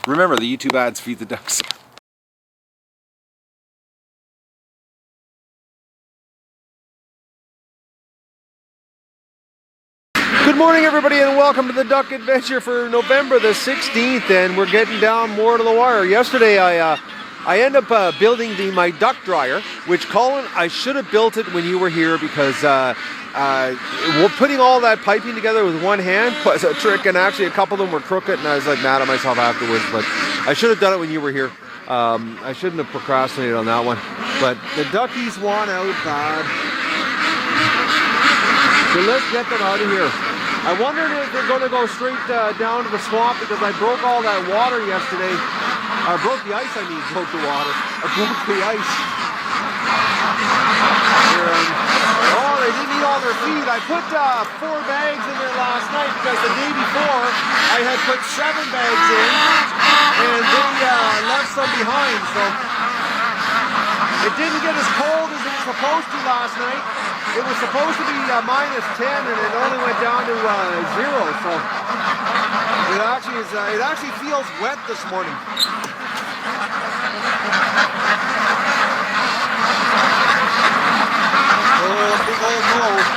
Remember, the YouTube ads feed the ducks. Good morning, everybody, and welcome to the Duck Adventure for November the 16th, and we're getting down more to the wire. Yesterday, I ended up building my duck dryer, which, Colin, I should have built it when you were here because putting all that piping together with one hand was a trick, and actually a couple of them were crooked, and I was like mad at myself afterwards, but I should have done it when you were here. I shouldn't have procrastinated on that one, but the duckies want out bad, so let's get them out of here. I wondered if they're going to go straight down to the swamp because I broke all that water yesterday. I broke the ice, broke the water. I broke the ice. Oh, they didn't eat all their feed. I put 4 bags in there last night because the day before I had put 7 bags in and they left some behind. So it didn't get as cold as it was supposed to last night. It was supposed to be -10 and it only went down to 0. So it actually feels wet this morning. Oh, big old nose.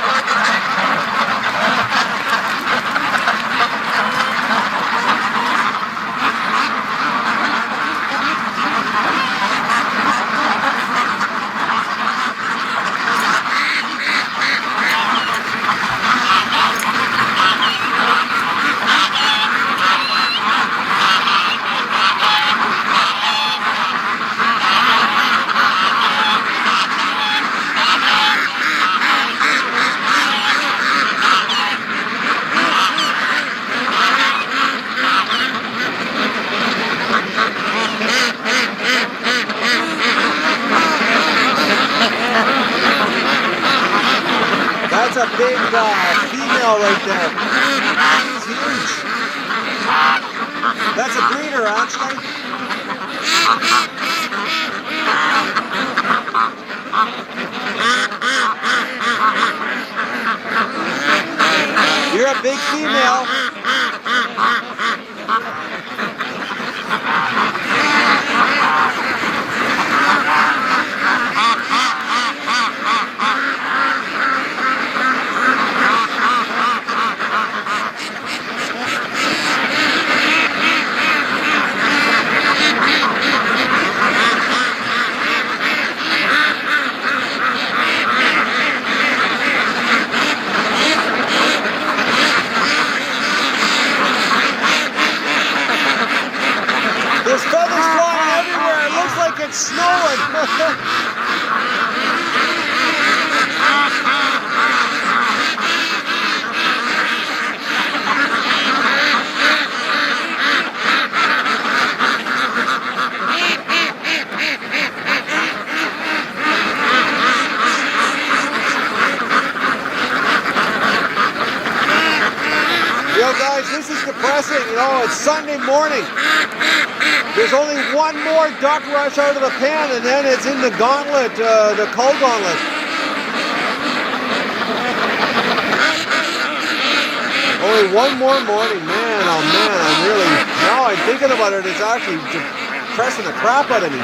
That's a big female right there. It's huge. That's a breeder, actually. You're a big female. There's feathers flying everywhere. It looks like it's snowing. Yo guys, this is depressing. You know, it's Sunday morning. There's only one more duck rush out of the pen, and then it's in the gauntlet, the cull gauntlet. Only one more morning, man, oh man, now I'm thinking about it, it's actually depressing the crap out of me.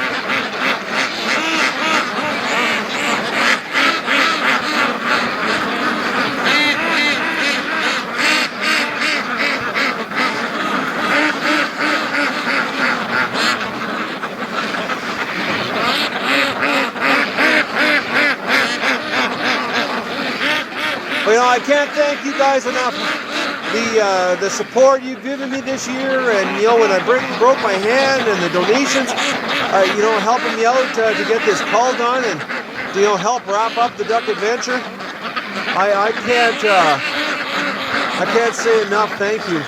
You know, I can't thank you guys enough. The support you've given me this year, and you know, when I broke my hand, and the donations, you know, helping me out to get this cull done, and you know, help wrap up the Duck Adventure. I can't say enough thank you.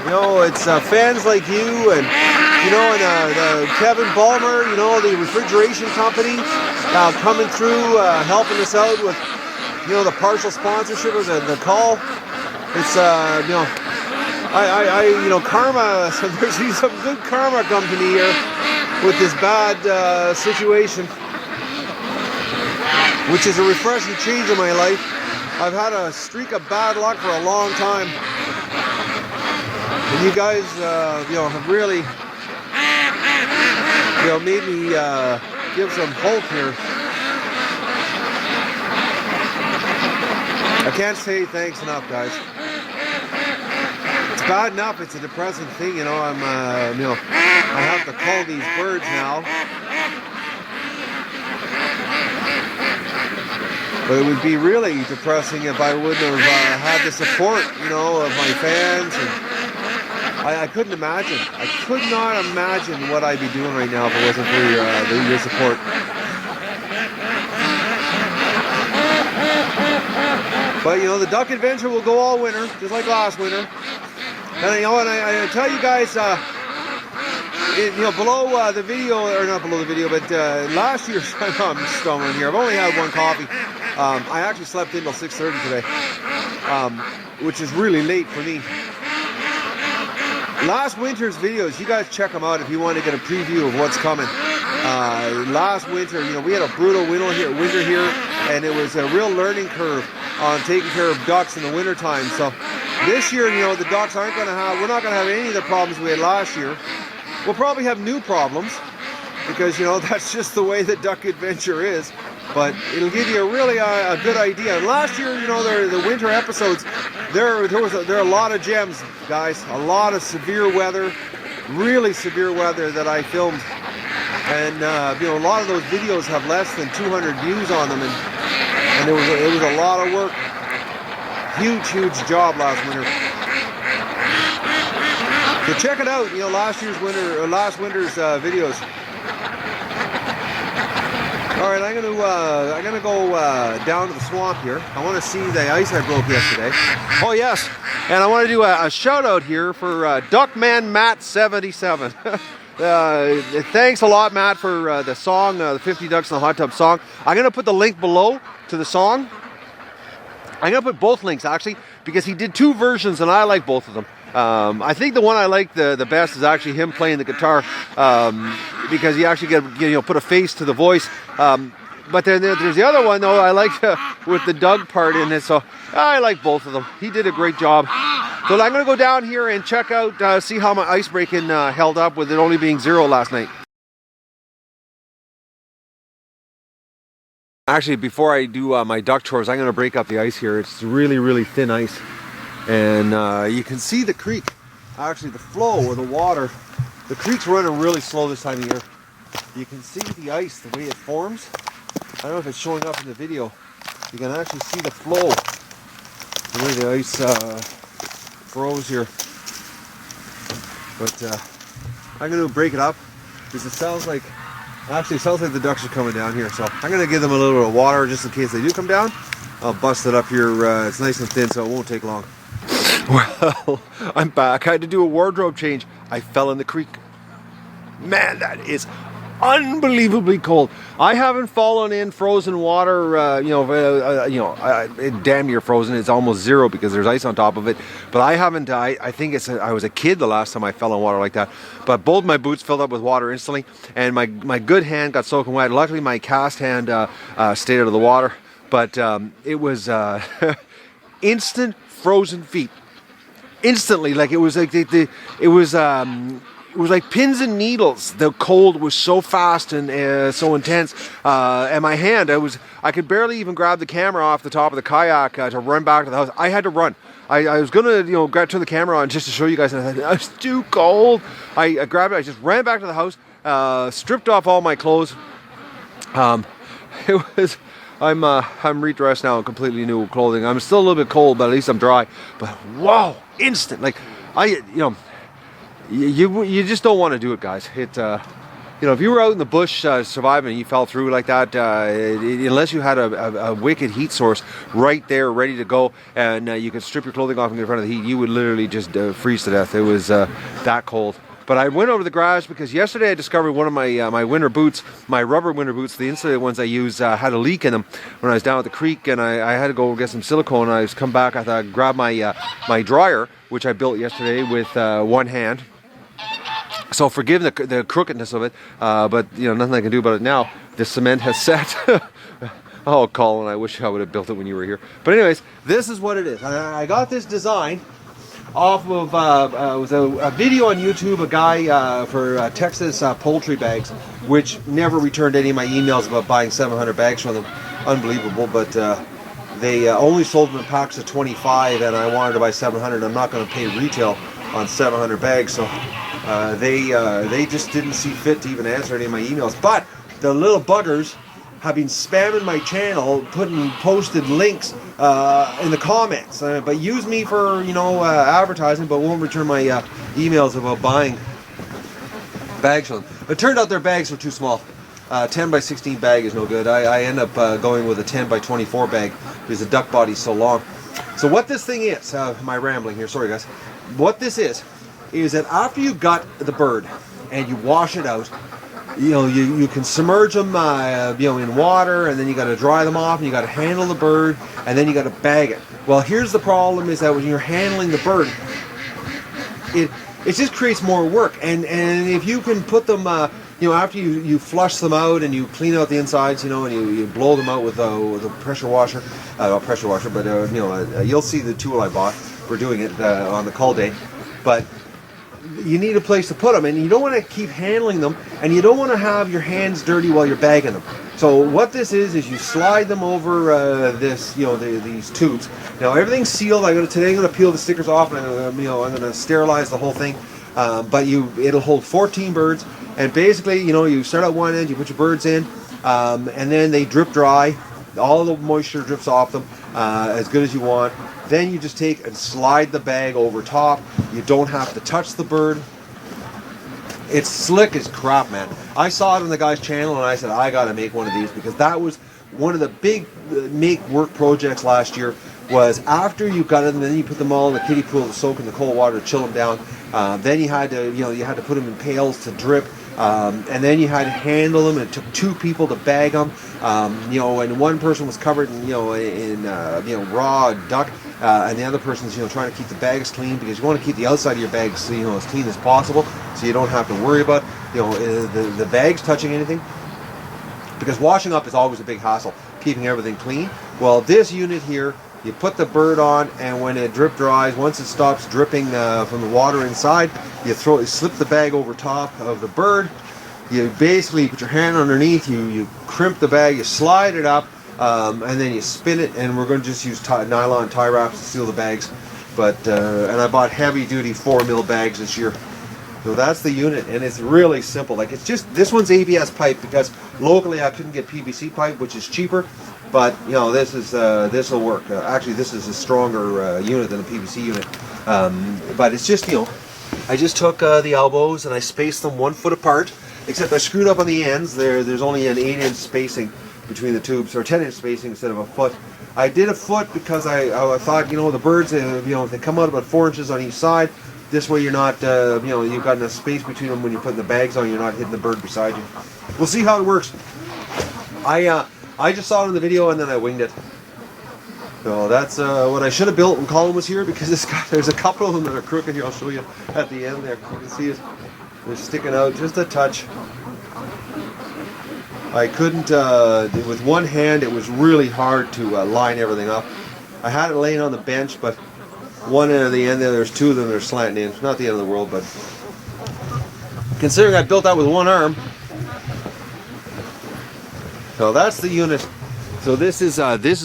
You know, it's fans like you, and you know, and Kevin Ballmer, you know, the refrigeration company, coming through, helping us out with, you know, the partial sponsorship of the cull. It's you know, you know, karma. So there's some good karma come to me here with this bad situation, which is a refreshing change in my life. I've had a streak of bad luck for a long time, and you guys, you know, have really you know, made me give some hope here. I can't say thanks enough, guys. It's bad enough. It's a depressing thing, you know. You know, I have to cull these birds now. But it would be really depressing if I wouldn't have had the support, you know, of my fans. And I couldn't imagine. I could not imagine what I'd be doing right now if it wasn't for your support. But you know, the duck adventure will go all winter, just like last winter. And you know, and I tell you guys, you know, below the video, or not below the video, but last year's, I'm stumbling here. I've only had one coffee. I actually slept until 6:30 today, which is really late for me. Last winter's videos, you guys check them out if you want to get a preview of what's coming. Last winter, you know, we had a brutal winter here, and it was a real learning curve on taking care of ducks in the winter time. So this year, you know, the ducks aren't going to have, we're not going to have any of the problems we had last year. We'll probably have new problems because, you know, that's just the way the duck adventure is. But it'll give you a really a good idea. And last year, you know, the winter episodes, there are a lot of gems, guys. A lot of severe weather, really severe weather that I filmed. And you know, a lot of those videos have less than 200 views on them, and it was a lot of work. Huge job last winter. So check it out. You know, last winter's videos. All right, I'm gonna go down to the swamp here. I want to see the ice I broke yesterday. Oh yes, and I want to do a shout out here for Duckman Matt 77. Thanks a lot, Matt, for the song, the 50 Ducks in the Hot Tub song. I'm gonna put the link below to the song. I'm gonna put both links actually because he did two versions and I like both of them. I think the one I like the best is actually him playing the guitar because you actually get put a face to the voice. But then there's the other one though I like with the Doug part in it, so I like both of them. He did a great job. So I'm going to go down here and check out, see how my ice breaking held up with it only being 0 last night. Actually, before I do my duck chores, I'm going to break up the ice here. It's really thin ice. And you can see the creek, actually the flow of the water. The creek's running really slow this time of year. You can see the ice, the way it forms. I don't know if it's showing up in the video. You can actually see the flow, the way the ice froze here. But I'm going to break it up because it sounds like the ducks are coming down here. So I'm going to give them a little bit of water just in case they do come down. I'll bust it up here. It's nice and thin, so it won't take long. Well, I'm back. I had to do a wardrobe change. I fell in the creek. Man, that is unbelievably cold. I haven't fallen in frozen water, damn near frozen. It's almost 0 because there's ice on top of it. But I haven't. I think I was a kid the last time I fell in water like that. But both my boots filled up with water instantly, and my good hand got soaking wet. Luckily, my cast hand stayed out of the water. But it was instant frozen feet. Instantly, like it was like it was like pins and needles. The cold was so fast and so intense. And my hand, I could barely even grab the camera off the top of the kayak to run back to the house. I had to run. I was gonna, turn the camera on just to show you guys, and I thought, it's too cold. I grabbed it. I just ran back to the house, stripped off all my clothes. It was. I'm redressed now in completely new clothing. I'm still a little bit cold, but at least I'm dry. But wow, instant! Like you just don't want to do it, guys. It if you were out in the bush surviving and you fell through like that, unless you had a wicked heat source right there ready to go, and you could strip your clothing off and get in front of the heat, you would literally just freeze to death. It was that cold. But I went over to the garage because yesterday I discovered one of my winter boots, my rubber winter boots, the insulated ones I use, had a leak in them when I was down at the creek, and I had to go get some silicone. And I was come back, I thought I'd grab my dryer, which I built yesterday with one hand. So forgive the crookedness of it, but nothing I can do about it now. The cement has set. Oh, Colin, I wish I would have built it when you were here. But anyways, this is what it is. I got this design. off of it was a video on YouTube, a guy for Texas poultry bags, which never returned any of my emails about buying 700 bags from them. Unbelievable, but they only sold them in packs of 25, and I wanted to buy 700. I'm not going to pay retail on 700 bags, so they just didn't see fit to even answer any of my emails. But the little buggers have been spamming my channel, posted links in the comments, but use me for advertising, but won't return my emails about buying bags from them. It turned out their bags were too small. 10 by 16 bag is no good. I end up going with a 10 by 24 bag because the duck body's so long. So what this thing is, my rambling here, sorry guys. What this is that after you gut the bird and you wash it out, you can submerge them in water, and then you got to dry them off, and you got to handle the bird, and then you got to bag it. Well, here's the problem: is that when you're handling the bird, it just creates more work. And if you can put them, after you flush them out and you clean out the insides, and you blow them out with a pressure washer, not pressure washer, but you'll see the tool I bought for doing it on the cull day, but. You need a place to put them, and you don't want to keep handling them, and you don't want to have your hands dirty while you're bagging them. So what this is you slide them over these tubes. Now everything's sealed. Today I'm going to peel the stickers off, and I'm going to sterilize the whole thing. But it'll hold 14 birds, and basically you start at one end, you put your birds in, and then they drip dry. All the moisture drips off them as good as you want. Then you just take and slide the bag over top. You don't have to touch the bird. It's slick as crap, man. I saw it on the guy's channel and I said, I gotta make one of these, because that was one of the big make work projects last year, was after you got them, then you put them all in the kiddie pool to soak in the cold water to chill them down. Then you had to put them in pails to drip. And then you had to handle them. It took 2 people to bag them. And one person was covered in raw duck, and the other person's trying to keep the bags clean, because you want to keep the outside of your bags as clean as possible, so you don't have to worry about the bags touching anything. Because washing up is always a big hassle, keeping everything clean. Well, this unit here, you put the bird on, and when it drip dries, once it stops dripping from the water inside, you slip the bag over top of the bird. You basically put your hand underneath, you crimp the bag, you slide it up, and then you spin it, and we're going to just use nylon tie wraps to seal the bags. But and I bought heavy duty 4mm bags this year. So that's the unit, and it's really simple. It's just, this one's ABS pipe, because locally I couldn't get PVC pipe, which is cheaper. But this will work. Actually, this is a stronger unit than a PVC unit. But it's just I just took the elbows and I spaced them 1 foot apart. Except I screwed up on the ends. There's only an 8-inch spacing between the tubes, or 10-inch spacing instead of a foot. I did a foot because I thought the birds if they come out about 4 inches on each side. This way you're not you've got enough space between them when you're putting the bags on. You're not hitting the bird beside you. We'll see how it works. I just saw it in the video and then I winged it. So that's what I should have built when Colin was here, because there's a couple of them that are crooked here. I'll show you at the end there. You can see it. They're sticking out just a touch. I couldn't, with one hand it was really hard to line everything up. I had it laying on the bench, but one end of the end there's 2 of them that are slanting in. Not the end of the world, but considering I built that with one arm. So that's the unit. So this is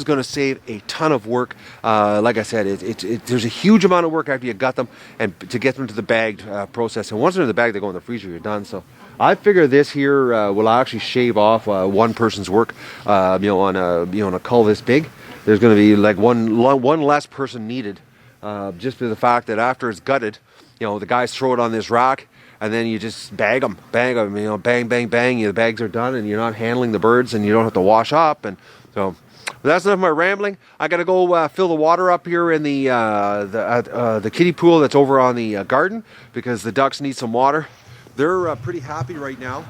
going to save a ton of work. Like I said, there's a huge amount of work after you gut them and to get them to the bagged process. And once they're in the bag, they go in the freezer. You're done. So I figure this here will actually shave off one person's work. On a cull this big, there's going to be like one less person needed, just for the fact that after it's gutted, the guys throw it on this rack. And then you just bag them, bang, bang, bang. The bags are done, and you're not handling the birds, and you don't have to wash up. And so that's enough of my rambling. I got to go fill the water up here in the kiddie pool that's over on the garden, because the ducks need some water. They're pretty happy right now.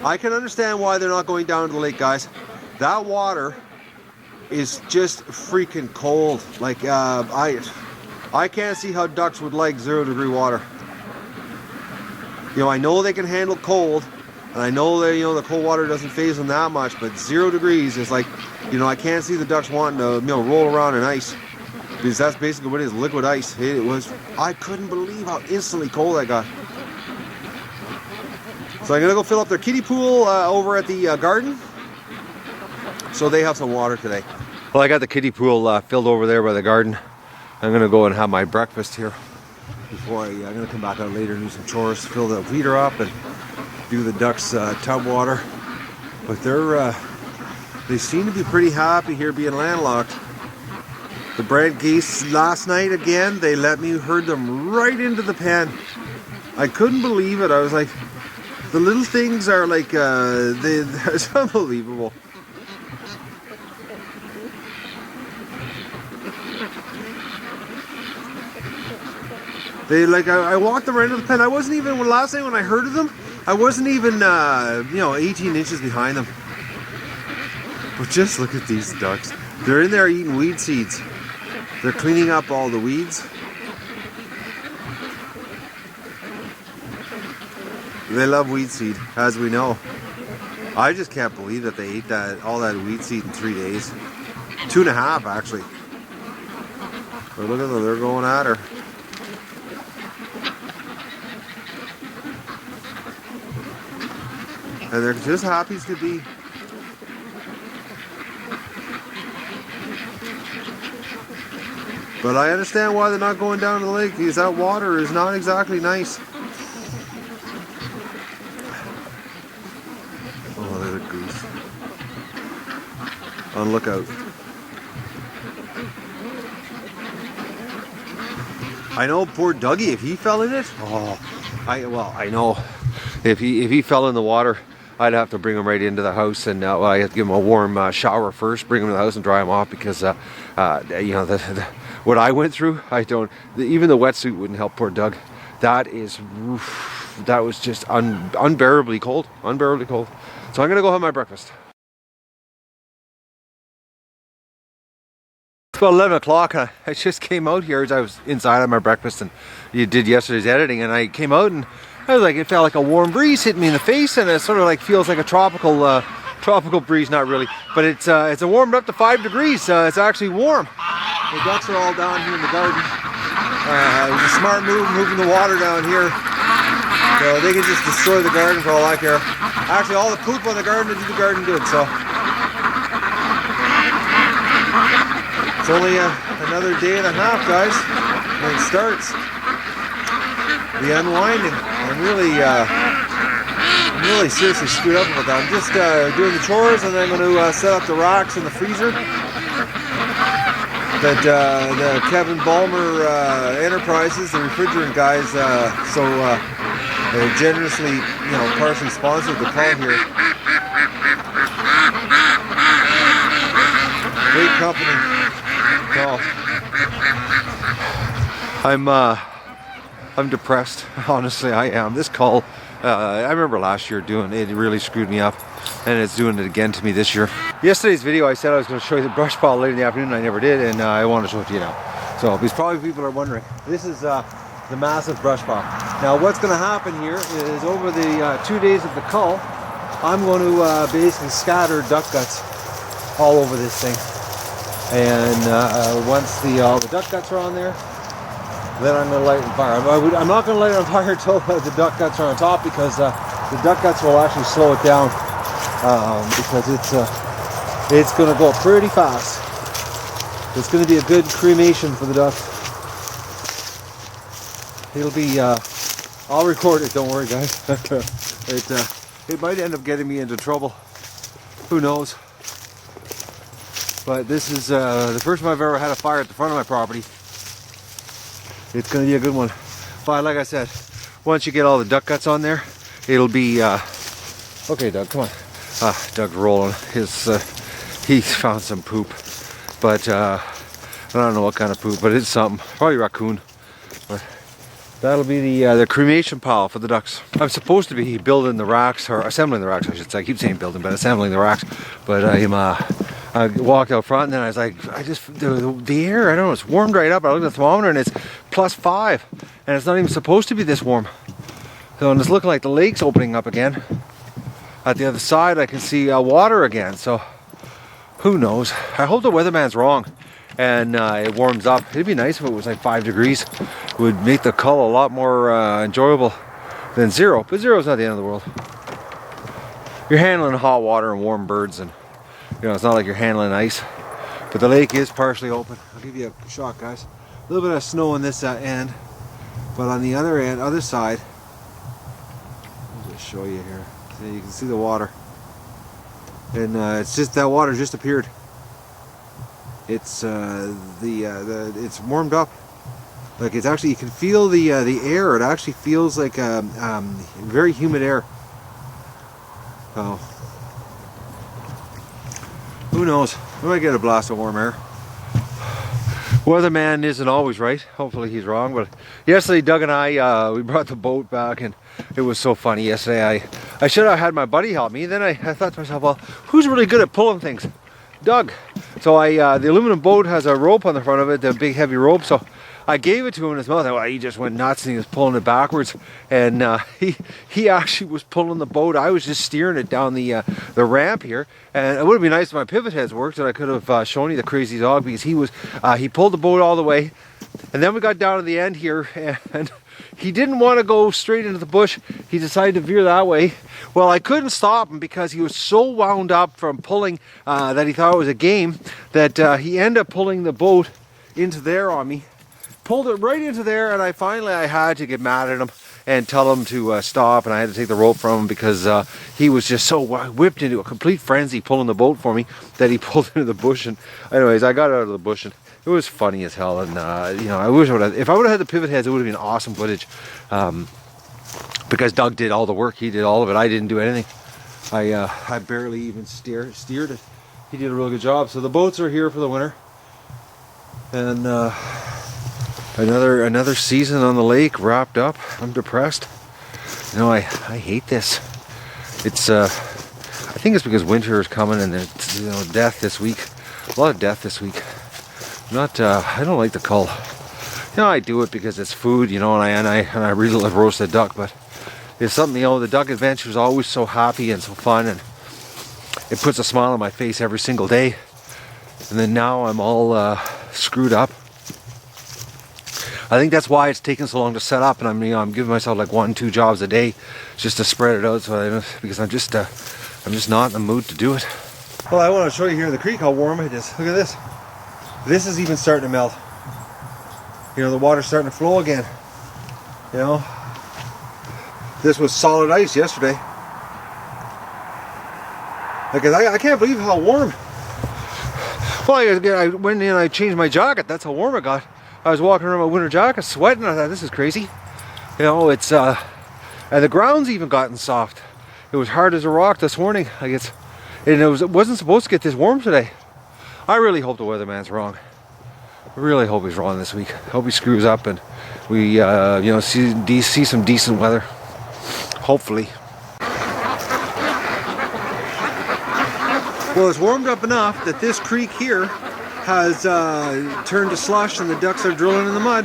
I can understand why they're not going down to the lake, guys. That water is just freaking cold. I can't see how ducks would like 0-degree water. I know they can handle cold, and I know that the cold water doesn't faze them that much, but 0 degrees is like, I can't see the ducks wanting to roll around in ice. Because that's basically what it is, liquid ice. It was, I couldn't believe how instantly cold I got. So I'm gonna go fill up their kiddie pool over at the garden. So they have some water today. Well, I got the kiddie pool filled over there by the garden. I'm gonna go and have my breakfast here before I'm gonna come back out later and do some chores, fill the heater up and do the ducks tub water. But they seem to be pretty happy here being landlocked. The Brant geese last night again, they let me herd them right into the pen. I couldn't believe it. I was like, the little things are like, it's unbelievable. They like, I walked them right into the pen. I wasn't even, last night when I herded them, I wasn't even, you know, 18 inches behind them. But just look at these ducks. They're in there eating weed seeds. They're cleaning up all the weeds. They love weed seed, as we know. I just can't believe that they ate all that weed seed in 3 days. 2.5 actually. But look at them, they're going at her. And they're just happy as could be. But I understand why they're not going down to the lake, because that water is not exactly nice. Oh, there's a goose. On lookout. I know poor Dougie, if he fell in it, oh, I know. If he fell in the water, I'd have to bring him right into the house, and well, I have to give him a warm shower first, bring him to the house and dry him off, because you know, what I went through, even the wetsuit wouldn't help poor Doug. That was just unbearably cold, unbearably cold. So I'm gonna go have my breakfast. It's about 11 o'clock. I just came out here as I was inside of my breakfast and you did yesterday's editing, and I came out and I was like, it felt like a warm breeze hitting me in the face, and it sort of like feels like a tropical breeze, not really, but it's warmed up to 5 degrees. It's actually warm. The ducks are all down here in the garden. It was a smart move moving the water down here. So they can just destroy the garden for all I care. Actually, all the poop on the garden will do the garden good, so. It's only another day and a half, guys, when it starts. The unwinding. I'm really seriously screwed up with that. I'm just doing the chores, and then I'm going to set up the racks in the freezer that the Kevin Ballmer Enterprises, the refrigerant guys, they generously, you know, partially sponsored the call here. Great company. So, I'm depressed. Honestly, I am. This cull, I remember last year doing it. It really screwed me up, and it's doing it again to me this year. Yesterday's video, I said I was going to show you the brush pile later in the afternoon, and I never did, and I want to show it to you now. So, because probably people are wondering, this is the massive brush pile. Now, what's going to happen here is over the 2 days of the cull, I'm going to basically scatter duck guts all over this thing. And once all the duck guts are on there, then I'm going to light it on fire. I'm not going to light it on fire until the duck guts are on top, because the duck guts will actually slow it down, because it's going to go pretty fast. It's going to be a good cremation for the ducks. It'll be, I'll record it, don't worry guys. It might end up getting me into trouble. Who knows? But this is the first time I've ever had a fire at the front of my property. It's going to be a good one. But like I said, once you get all the duck guts on there, it'll be... Okay, Doug, come on. Doug's rolling. He's found some poop. But I don't know what kind of poop, but it's something. Probably raccoon. But that'll be the cremation pile for the ducks. I'm supposed to be building the racks, or assembling the racks, I should say. I keep saying building, but assembling the racks. But I walked out front, and then I was like, the air, I don't know, it's warmed right up. I looked at the thermometer, and it's +5, and it's not even supposed to be this warm. So, and it's looking like the lake's opening up again. At the other side, I can see water again. So, who knows? I hope the weatherman's wrong, and it warms up. It'd be nice if it was like 5 degrees. It would make the cull a lot more enjoyable than 0, but 0 is not the end of the world. You're handling hot water and warm birds, and you know, it's not like you're handling ice. But the lake is partially open. I'll give you a shot, guys. A little bit of snow on this end, but on the other side, I'll just show you here. So you can see the water, and it's just that water just appeared. It's it's warmed up. Like it's actually, you can feel the air. It actually feels like very humid air. So who knows? We might get a blast of warm air. Weatherman isn't always right. Hopefully he's wrong. But yesterday, Doug and I, we brought the boat back, and it was so funny yesterday. I should have had my buddy help me. Then I thought to myself, well, who's really good at pulling things? Doug. So the aluminum boat has a rope on the front of it, the big heavy rope. So I gave it to him in his mouth. Well, he just went nuts and he was pulling it backwards. And he actually was pulling the boat. I was just steering it down the ramp here. And it would have been nice if my pivot heads worked, and I could have shown you the crazy dog, because he pulled the boat all the way. And then we got down to the end here, and he didn't want to go straight into the bush. He decided to veer that way. Well, I couldn't stop him because he was so wound up from pulling that he thought it was a game, that he ended up pulling the boat into there on me. Pulled it right into there, and I had to get mad at him and tell him to stop, and I had to take the rope from him because he was just so whipped into a complete frenzy pulling the boat for me that he pulled into the bush. And anyways, I got out of the bush, and it was funny as hell. And you know, I wish if I would have had the pivot heads, it would have been awesome footage, because Doug did all the work. He did all of it. I didn't do anything. I barely even steered it. He did a real good job. So the boats are here for the winter, and another season on the lake wrapped up. I'm depressed. You know, I hate this. It's I think it's because winter is coming, and there's, you know, death this week. A lot of death this week. I don't like the cull. You know, I do it because it's food, you know, and I really love roasted duck, but it's something, you know, the Duck Adventure is always so happy and so fun, and it puts a smile on my face every single day. And then now I'm all screwed up. I think that's why it's taken so long to set up, and I'm giving myself like 1-2 jobs a day just to spread it out, because I'm just not in the mood to do it. Well, I want to show you here in the creek how warm it is. Look at this. This is even starting to melt. You know, the water's starting to flow again. You know, this was solid ice yesterday. Like, I can't believe how warm. Well, I went in and I changed my jacket. That's how warm it got. I was walking around in my winter jacket, sweating. I thought, this is crazy. You know, it's and the ground's even gotten soft. It was hard as a rock this morning. Like it wasn't supposed to get this warm today. I really hope the weatherman's wrong. I really hope he's wrong this week. I hope he screws up and we you know, see some decent weather. Hopefully. Well, it's warmed up enough that this creek here has turned to slush, and the ducks are drilling in the mud.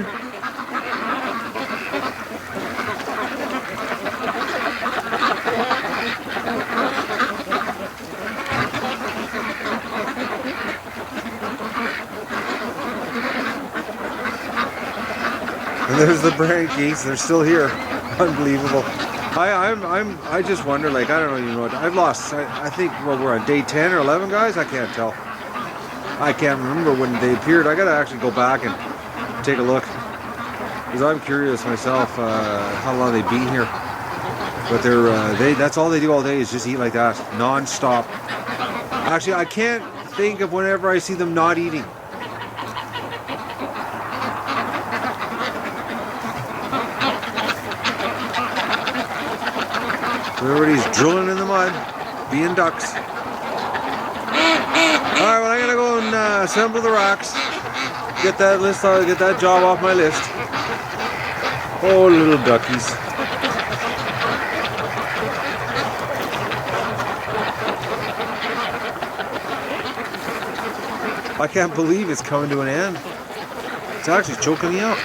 And there's the Brant geese. They're still here. Unbelievable. I just wonder, like, I don't even know what I've lost. I think, well, we're on day 10 or 11, guys. I can't tell. I can't remember when they appeared. I gotta actually go back and take a look, because I'm curious myself how long they've been here. But that's all they do all day is just eat like that, non-stop. Actually, I can't think of whenever I see them not eating. Everybody's drilling in the mud, being ducks. Alright, well, I'm gonna go and assemble the racks. Get that job off my list. Oh, little duckies. I can't believe it's coming to an end. It's actually choking me up.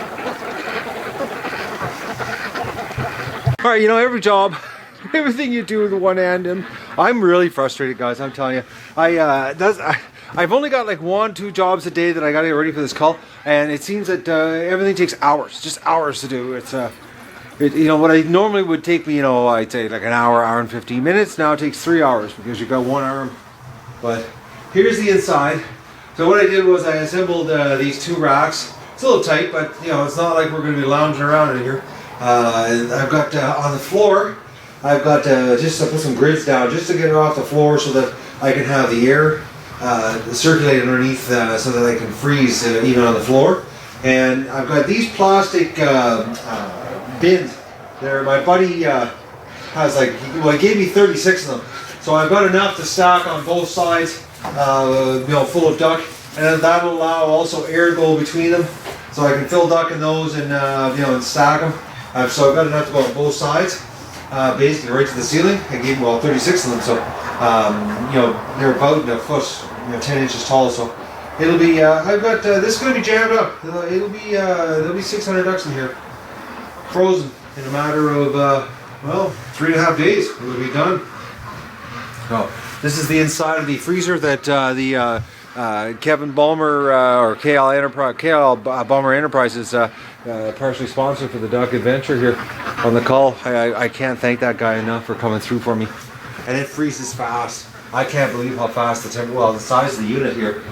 Alright, you know, every job, everything you do with one hand, and I'm really frustrated, guys. I'm telling you, I I've only got like 1-2 jobs a day that I got to get ready for this cull, and it seems that everything takes hours, just hours to do. It's what I normally would take me, I'd say like an hour and 15 minutes. Now it takes 3 hours because you've got one arm. But here's the inside. So what I did was I assembled these 2 racks. It's a little tight, but it's not like we're going to be lounging around in here. I've got on the floor, I've got just to put some grids down just to get it off the floor so that I can have the air circulate underneath so that I can freeze even on the floor. And I've got these plastic bins there. My buddy has he gave me 36 of them. So I've got enough to stack on both sides, full of duck. And then that will allow also air to go between them. So I can fill duck in those and, and stack them. So I've got enough to go on both sides, basically right to the ceiling. I gave him 36 of them. So, they're about a foot, 10 inches tall. So it'll be, I've got, this is going to be jammed up. There'll be 600 ducks in here, frozen in a matter of, 3.5 days. It'll be done. Oh, this is the inside of the freezer that Kevin Balmer or KL Balmer Enterprises partially sponsored for the Duck Adventure here on the cull. I can't thank that guy enough for coming through for me. And it freezes fast. I can't believe how fast the size of the unit here.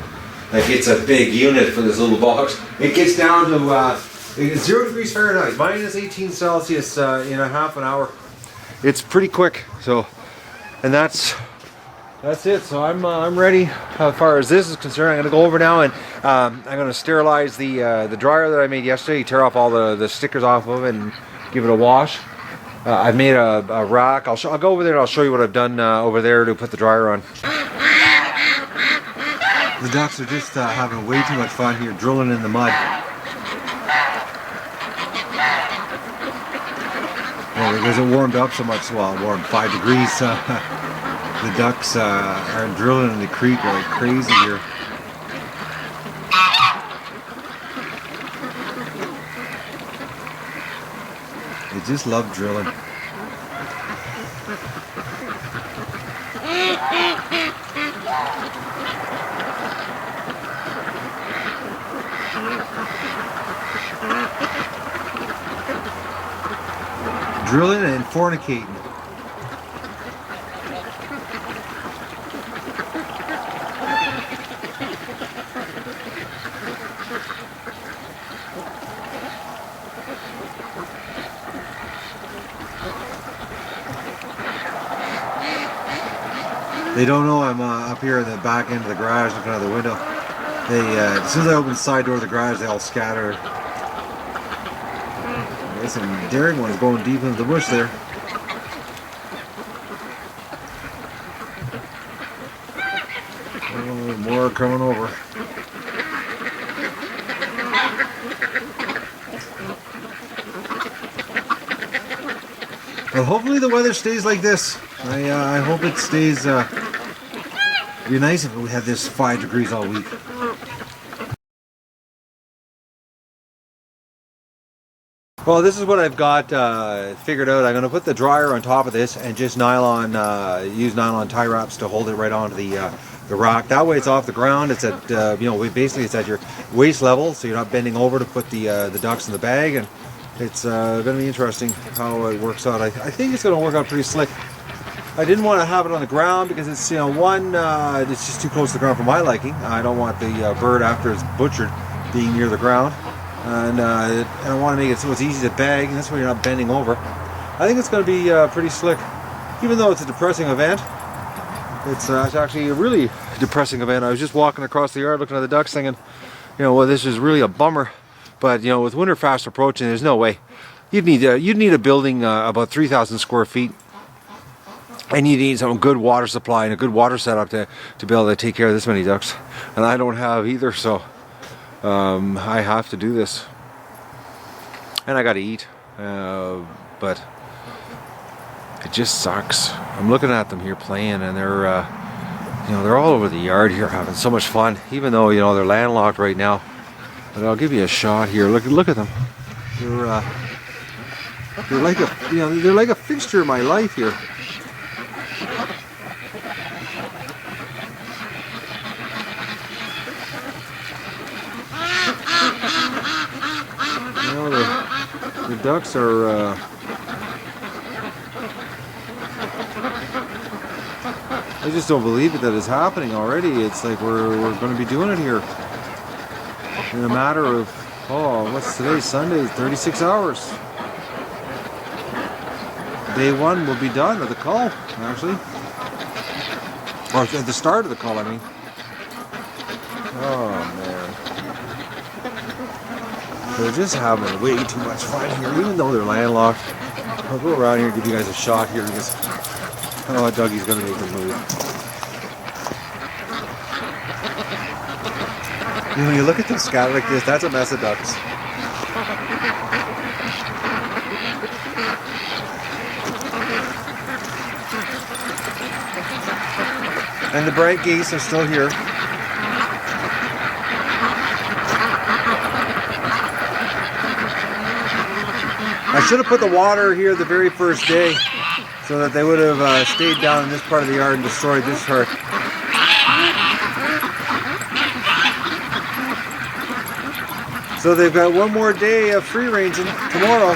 Like, it's a big unit for this little box. It gets down to 0 degrees Fahrenheit, minus 18 Celsius in a half an hour. It's pretty quick. So, and that's it. So I'm ready as far as this is concerned. I'm going to go over now and I'm going to sterilize the dryer that I made yesterday. Tear off all the stickers off of it and give it a wash. I've made a rack. I'll go over there and I'll show you what I've done over there to put the dryer on. The ducks are just having way too much fun here drilling in the mud. Well, because it warmed up so much, warmed 5 degrees. The ducks are drilling in the creek like crazy here. They just love drilling. Drilling and fornicating. They don't know I'm up here in the back end of the garage looking out the window. As soon as I open the side door of the garage, they all scatter. There's some daring ones going deep into the bush there. Oh, more coming over. Well, hopefully the weather stays like this. I hope it stays. It'd be nice if we had this 5 degrees all week. Well, this is what I've got figured out. I'm going to put the dryer on top of this and just use nylon tie wraps to hold it right onto the rack. That way it's off the ground. It's at basically it's at your waist level, so you're not bending over to put the ducks in the bag. And it's going to be interesting how it works out. I think it's going to work out pretty slick. I didn't want to have it on the ground because it's it's just too close to the ground for my liking. I don't want the bird after it's butchered being near the ground, and I want to make it so it's easy to bag, and this way you're not bending over. I think it's going to be pretty slick, even though it's a depressing event. It's actually a really depressing event. I was just walking across the yard looking at the ducks, thinking, this is really a bummer. But with winter fast approaching, there's no way. You'd need a building about 3,000 square feet. And you need some good water supply and a good water setup to be able to take care of this many ducks. And I don't have either, so I have to do this. And I got to eat, but it just sucks. I'm looking at them here playing, and they're all over the yard here having so much fun. Even though they're landlocked right now. But I'll give you a shot here. Look at them. They're like a fixture in my life here. The ducks are I just don't believe it that it's happening already. It's like we're going to be doing it here in a matter of, oh, what's today? Sunday, 36 hours. Day one will be done at the cull, actually. Or at the start of the cull, I mean. Oh, man. They're just having way too much fun here, even though they're landlocked. I'll go around here and give you guys a shot here. Because, oh, Dougie's going to make the move. When you look at them scatter like this, that's a mess of ducks. And the Brant geese are still here. I should have put the water here the very first day so that they would have stayed down in this part of the yard and destroyed this part. So they've got one more day of free ranging tomorrow.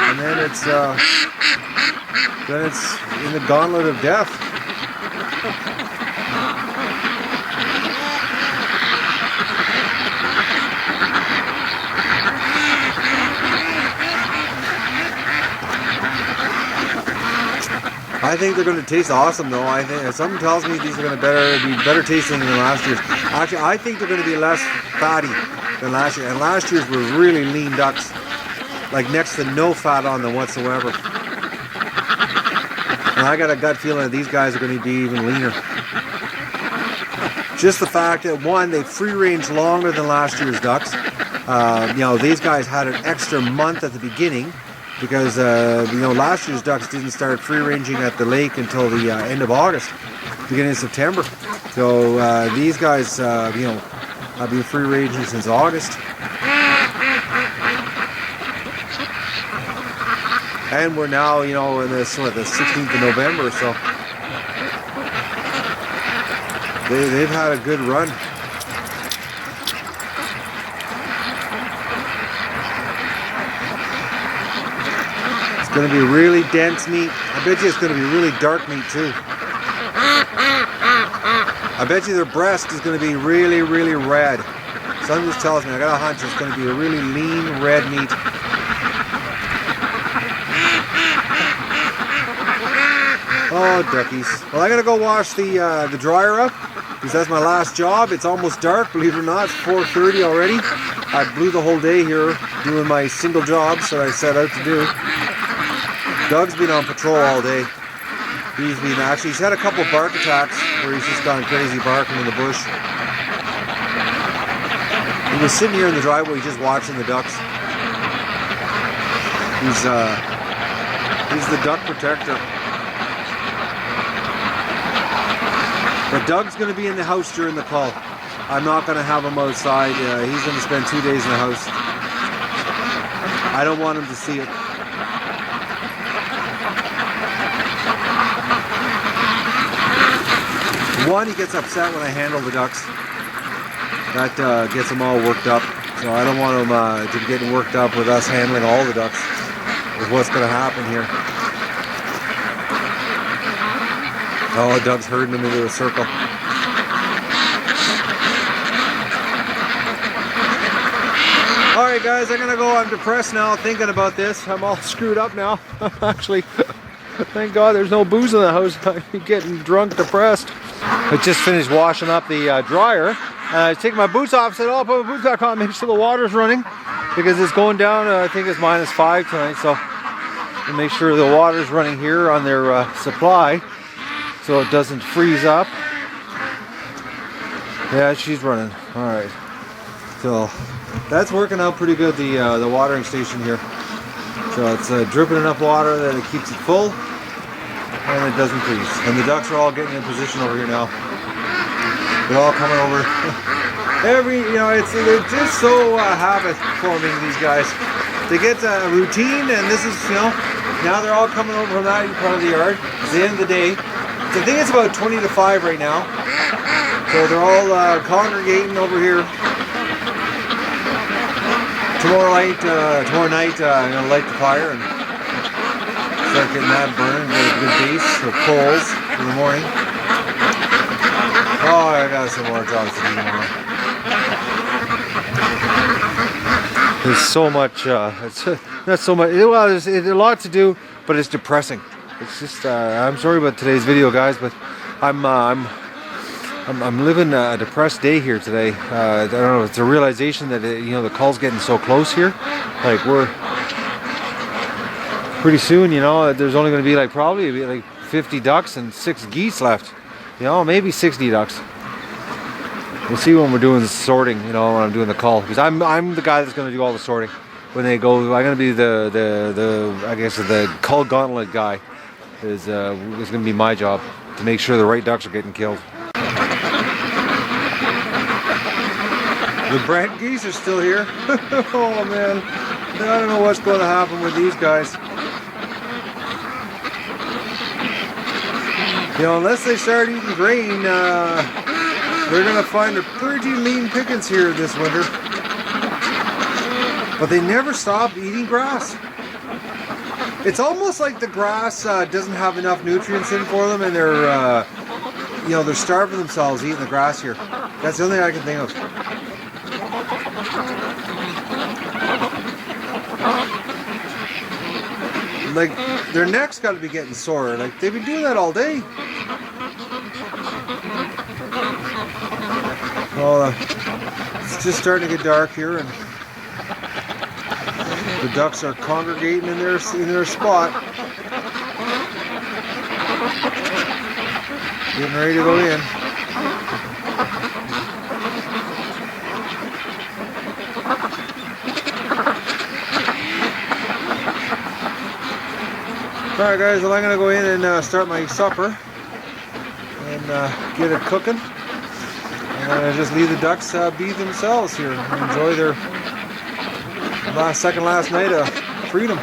And then it's in the gauntlet of death. I think they're going to taste awesome, though. I think something tells me these are going to be better tasting than last year's. Actually, I think they're going to be less fatty than last year. And last year's were really lean ducks, like next to no fat on them whatsoever. And I got a gut feeling that these guys are going to be even leaner. Just the fact that, one, they free range longer than last year's ducks. You know, these guys had an extra month at the beginning because, you know, last year's ducks didn't start free ranging at the lake until the end of August, beginning of September. So these guys, you know, have been free ranging since August. And we're now, you know, in this, what, the 16th of November, so they've had a good run. It's going to be really dense meat. I bet you it's going to be really dark meat too. I bet you their breast is going to be really, really red. Something just tells me, I got a hunch it's going to be a really lean red meat. Oh, duckies. Well, I gotta go wash the dryer up because that's my last job. It's almost dark, believe it or not. It's 4:30 already. I blew the whole day here doing my single jobs that I set out to do. Doug's been on patrol all day. He's had a couple bark attacks where he's just gone crazy barking in the bush. He was sitting here in the driveway just watching the ducks. He's the duck protector. But Doug's going to be in the house during the cull. I'm not going to have him outside. He's going to spend 2 days in the house. I don't want him to see it. One, he gets upset when I handle the ducks. That gets him all worked up. So I don't want him to be getting worked up with us handling all the ducks. With what's going to happen here. Oh, Doug's herding them into a circle. Alright guys, I'm gonna go. I'm depressed now thinking about this. I'm all screwed up now. Actually, thank God there's no booze in the house. I'm getting drunk, depressed. I just finished washing up the dryer. I take my boots off, said, oh, I'll put my boots back on, make sure the water's running. Because it's going down, I think it's -5 tonight. So, to make sure the water's running here on their supply. So it doesn't freeze up. Yeah, she's running. All right. So that's working out pretty good. The watering station here. So it's dripping enough water that it keeps it full, and it doesn't freeze. And the ducks are all getting in position over here now. They're all coming over. They're just so habit forming, these guys. They get a routine, and this is, now they're all coming over from that part of the yard. It's the end of the day. I think it's about 20 to 5 right now. So they're all congregating over here. tomorrow night I'm gonna light the fire and start getting that burned. Get a good base of coals in the morning. Oh, I got some more jobs to do tomorrow. There's so much. It's not so much. Well, there's a lot to do, but it's depressing. It's just. I'm sorry about today's video, guys, but I'm living a depressed day here today. I don't know. It's a realization that the cull's getting so close here. Like we're pretty soon. There's only going to be probably 50 ducks and 6 geese left. Maybe 60 ducks. We'll see when we're doing the sorting. When I'm doing the cull, because I'm the guy that's going to do all the sorting when they go. I'm going to be the cull gauntlet guy. It's going to be my job to make sure the right ducks are getting killed. The Brant geese are still here. Oh man, I don't know what's going to happen with these guys. Unless they start eating grain, they're going to find a pretty lean pickings here this winter. But they never stop eating grass. It's almost like the grass doesn't have enough nutrients in for them, and they're starving themselves eating the grass here. That's the only thing I can think of. Their necks got to be getting sore. They've been doing that all day. Well, it's just starting to get dark here, and the ducks are congregating in their spot, getting ready to go in. Alright guys, well I'm going to go in and start my supper and get it cooking. And I'm going to just leave the ducks be themselves here and enjoy their last night of freedom.